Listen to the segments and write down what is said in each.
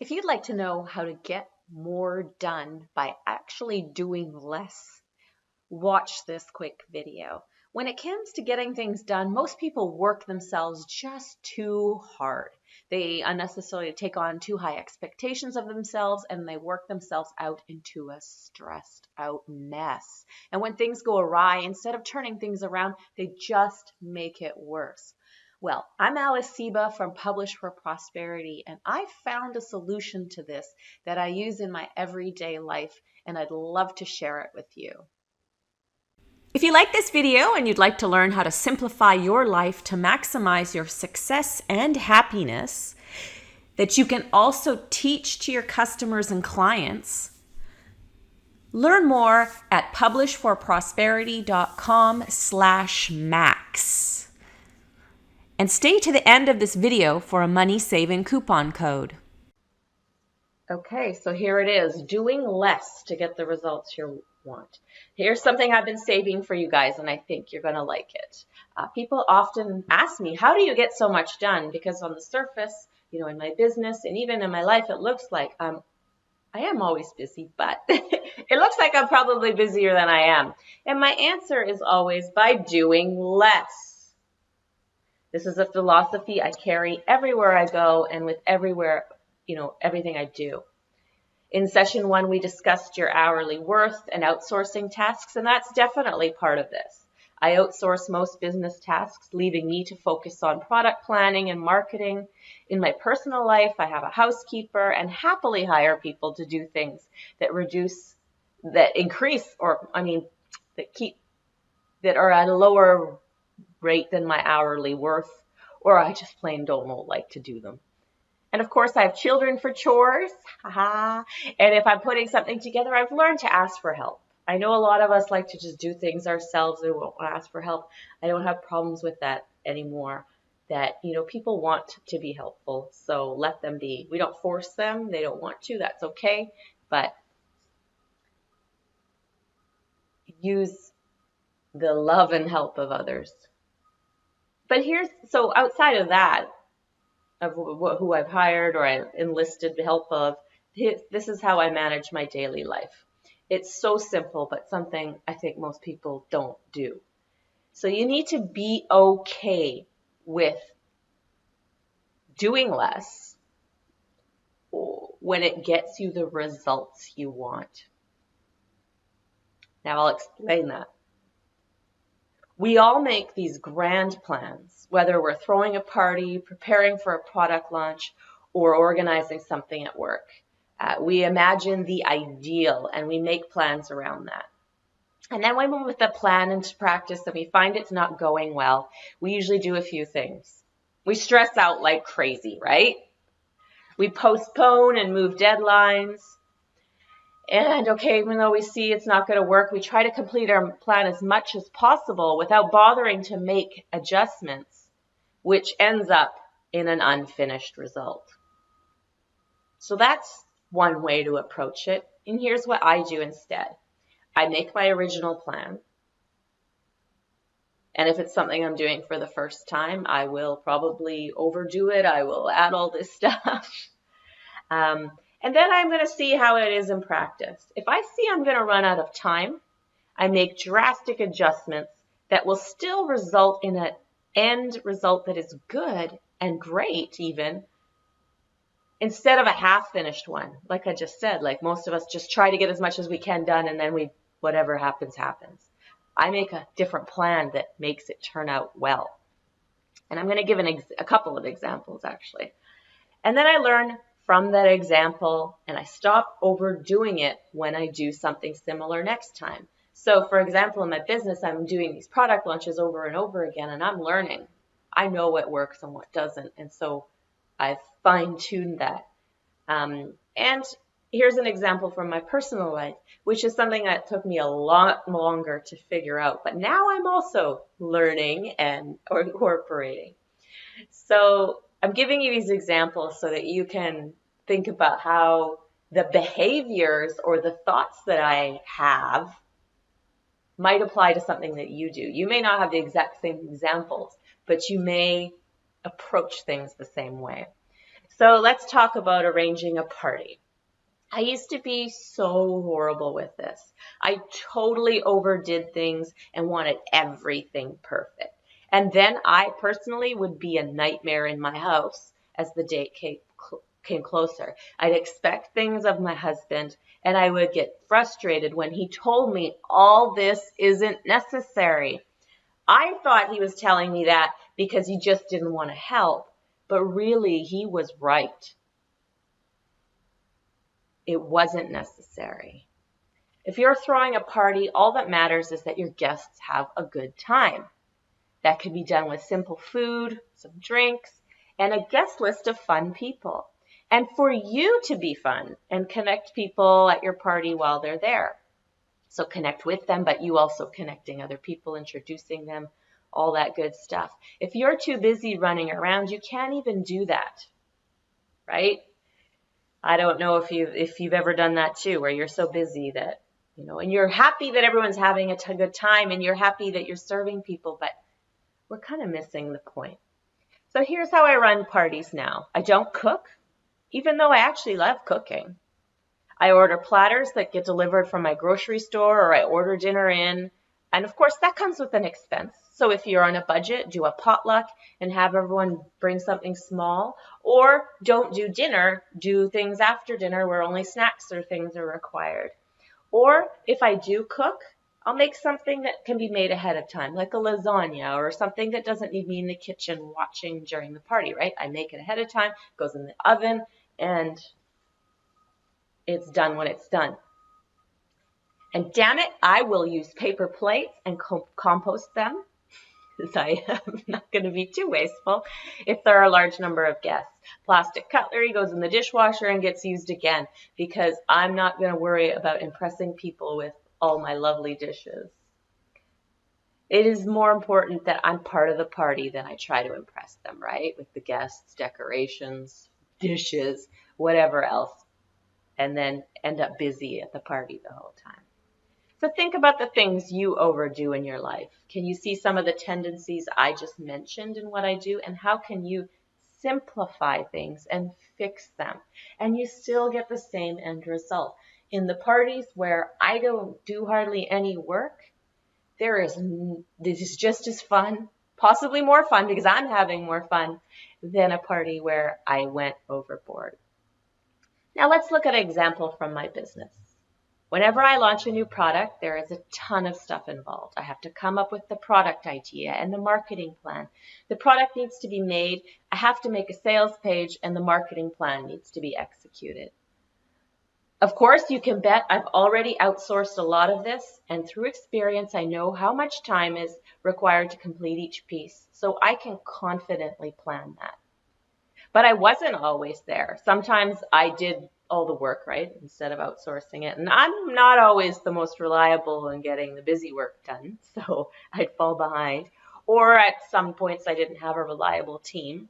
If you'd like to know how to get more done by actually doing less, watch this quick video. When it comes to getting things done, most people work themselves just too hard. They unnecessarily take on too high expectations of themselves, and they work themselves out into a stressed out mess. And when things go awry, instead of turning things around, they just make it worse. Well, I'm Seba from Publish for Prosperity, and I found a solution to this that I use in my everyday life, and I'd love to share it with you. If you like this video and you'd like to learn how to simplify your life to maximize your success and happiness, that you can also teach to your customers and clients, learn more at publishforprosperity.com/max. And stay to the end of this video for a money-saving coupon code. Okay, so here it is, doing less to get the results you want. Here's something I've been saving for you guys, and I think you're going to like it. People often ask me, how do you get so much done? Because on the surface, in my business and even in my life, it looks like I am always busy, but it looks like I'm probably busier than I am. And my answer is always by doing less. This is a philosophy I carry everywhere I go and with everything I do. In session 1, we discussed your hourly worth and outsourcing tasks, and that's definitely part of this. I outsource most business tasks, leaving me to focus on product planning and marketing. In my personal life, I have a housekeeper and happily hire people to do things that are at a lower rate than my hourly worth, or I just plain don't like to do them. And of course, I have children for chores. And if I'm putting something together, I've learned to ask for help. I know a lot of us like to just do things ourselves and won't ask for help. I don't have problems with that anymore. That, people want to be helpful, so let them be. We don't force them. They don't want to. That's okay. But use the love and help of others. But so outside of that, of who I've hired or I enlisted the help of, this is how I manage my daily life. It's so simple, but something I think most people don't do. So you need to be okay with doing less when it gets you the results you want. Now I'll explain that. We all make these grand plans, whether we're throwing a party, preparing for a product launch, or organizing something at work. We imagine the ideal and we make plans around that. And then when we put the plan into practice and we find it's not going well, we usually do a few things. We stress out like crazy, right? We postpone and move deadlines. And even though we see it's not going to work, we try to complete our plan as much as possible without bothering to make adjustments, which ends up in an unfinished result. So that's one way to approach it. And here's what I do instead. I make my original plan. And if it's something I'm doing for the first time, I will probably overdo it. I will add all this stuff. And then I'm going to see how it is in practice. If I see I'm going to run out of time, I make drastic adjustments that will still result in an end result that is good and great even, instead of a half-finished one. Like I just said, like most of us just try to get as much as we can done and then whatever happens, happens. I make a different plan that makes it turn out well. And I'm going to give a couple of examples actually. And then I learn from that example, and I stop overdoing it when I do something similar next time. So for example, in my business, I'm doing these product launches over and over again, and I'm learning. I know what works and what doesn't, and so I've fine-tuned that. And here's an example from my personal life, which is something that took me a lot longer to figure out, but now I'm also learning and incorporating. So I'm giving you these examples so that you can think about how the behaviors or the thoughts that I have might apply to something that you do. You may not have the exact same examples, but you may approach things the same way. So let's talk about arranging a party. I used to be so horrible with this. I totally overdid things and wanted everything perfect. And then I personally would be a nightmare in my house as the date came closer. I'd expect things of my husband, and I would get frustrated when he told me all this isn't necessary. I thought he was telling me that because he just didn't want to help, but really he was right. It wasn't necessary. If you're throwing a party, all that matters is that your guests have a good time. That could be done with simple food, some drinks, and a guest list of fun people. And for you to be fun and connect people at your party while they're there. So connect with them, but you also connecting other people, introducing them, all that good stuff. If you're too busy running around, you can't even do that, right? I don't know if you've ever done that too, where you're so busy that, and you're happy that everyone's having a good time and you're happy that you're serving people, but we're kind of missing the point. So here's how I run parties now. I don't cook, even though I actually love cooking. I order platters that get delivered from my grocery store, or I order dinner in. And of course, that comes with an expense. So if you're on a budget, do a potluck and have everyone bring something small. Or don't do dinner, do things after dinner where only snacks or things are required. Or if I do cook, I'll make something that can be made ahead of time, like a lasagna or something that doesn't need me in the kitchen watching during the party, right? I make it ahead of time, goes in the oven, and it's done when it's done. And damn it, I will use paper plates and compost them, because I am not going to be too wasteful if there are a large number of guests. Plastic cutlery goes in the dishwasher and gets used again, because I'm not going to worry about impressing people with all my lovely dishes. It is more important that I'm part of the party than I try to impress them, right? With the guests, decorations, dishes, whatever else, and then end up busy at the party the whole time. So think about the things you overdo in your life. Can you see some of the tendencies I just mentioned in what I do? And how can you simplify things and fix them? And you still get the same end result. In the parties where I don't do hardly any work, this is just as fun, possibly more fun because I'm having more fun than a party where I went overboard. Now let's look at an example from my business. Whenever I launch a new product, there is a ton of stuff involved. I have to come up with the product idea and the marketing plan. The product needs to be made. I have to make a sales page, and the marketing plan needs to be executed. Of course, you can bet I've already outsourced a lot of this, and through experience, I know how much time is required to complete each piece, so I can confidently plan that. But I wasn't always there. Sometimes I did all the work, right, instead of outsourcing it. And I'm not always the most reliable in getting the busy work done, so I'd fall behind. Or at some points I didn't have a reliable team,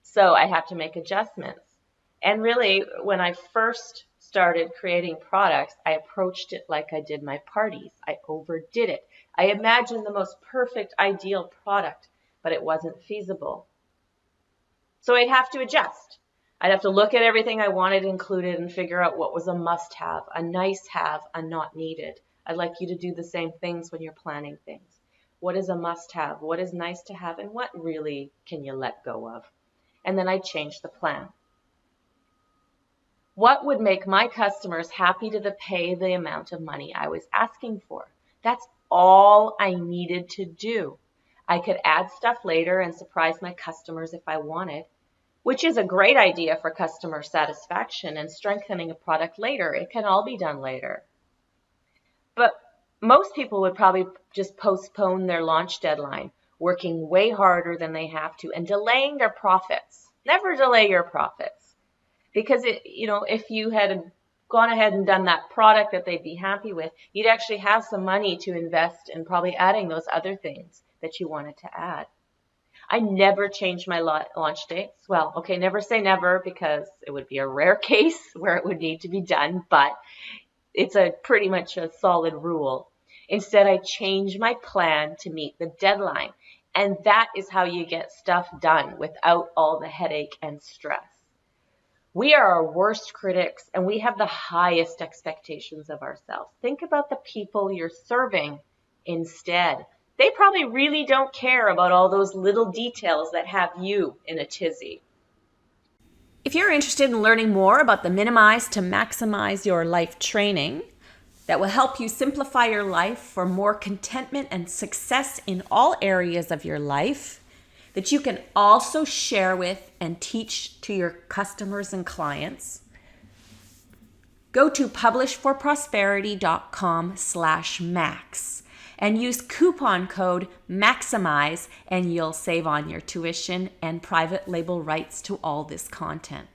so I have to make adjustments. And really, when I first started creating products, I approached it like I did my parties. I overdid it. I imagined the most perfect, ideal product, but it wasn't feasible. So I'd have to adjust. I'd have to look at everything I wanted included and figure out what was a must-have, a nice-have, a not needed. I'd like you to do the same things when you're planning things. What is a must-have? What is nice to have? And what really can you let go of? And then I'd change the plan. What would make my customers happy to pay the amount of money I was asking for? That's all I needed to do. I could add stuff later and surprise my customers if I wanted, which is a great idea for customer satisfaction and strengthening a product later. It can all be done later. But most people would probably just postpone their launch deadline, working way harder than they have to and delaying their profits. Never delay your profits. Because if you had gone ahead and done that product that they'd be happy with, you'd actually have some money to invest in probably adding those other things that you wanted to add. I never changed my launch dates. Well, okay, never say never, because it would be a rare case where it would need to be done, but it's pretty much a solid rule. Instead, I changed my plan to meet the deadline. And that is how you get stuff done without all the headache and stress. We are our worst critics, and we have the highest expectations of ourselves. Think about the people you're serving instead. They probably really don't care about all those little details that have you in a tizzy. If you're interested in learning more about the Minimize to Maximize Your Life training that will help you simplify your life for more contentment and success in all areas of your life, that you can also share with and teach to your customers and clients, go to publishforprosperity.com/max and use coupon code MAXIMIZE, and you'll save on your tuition and private label rights to all this content.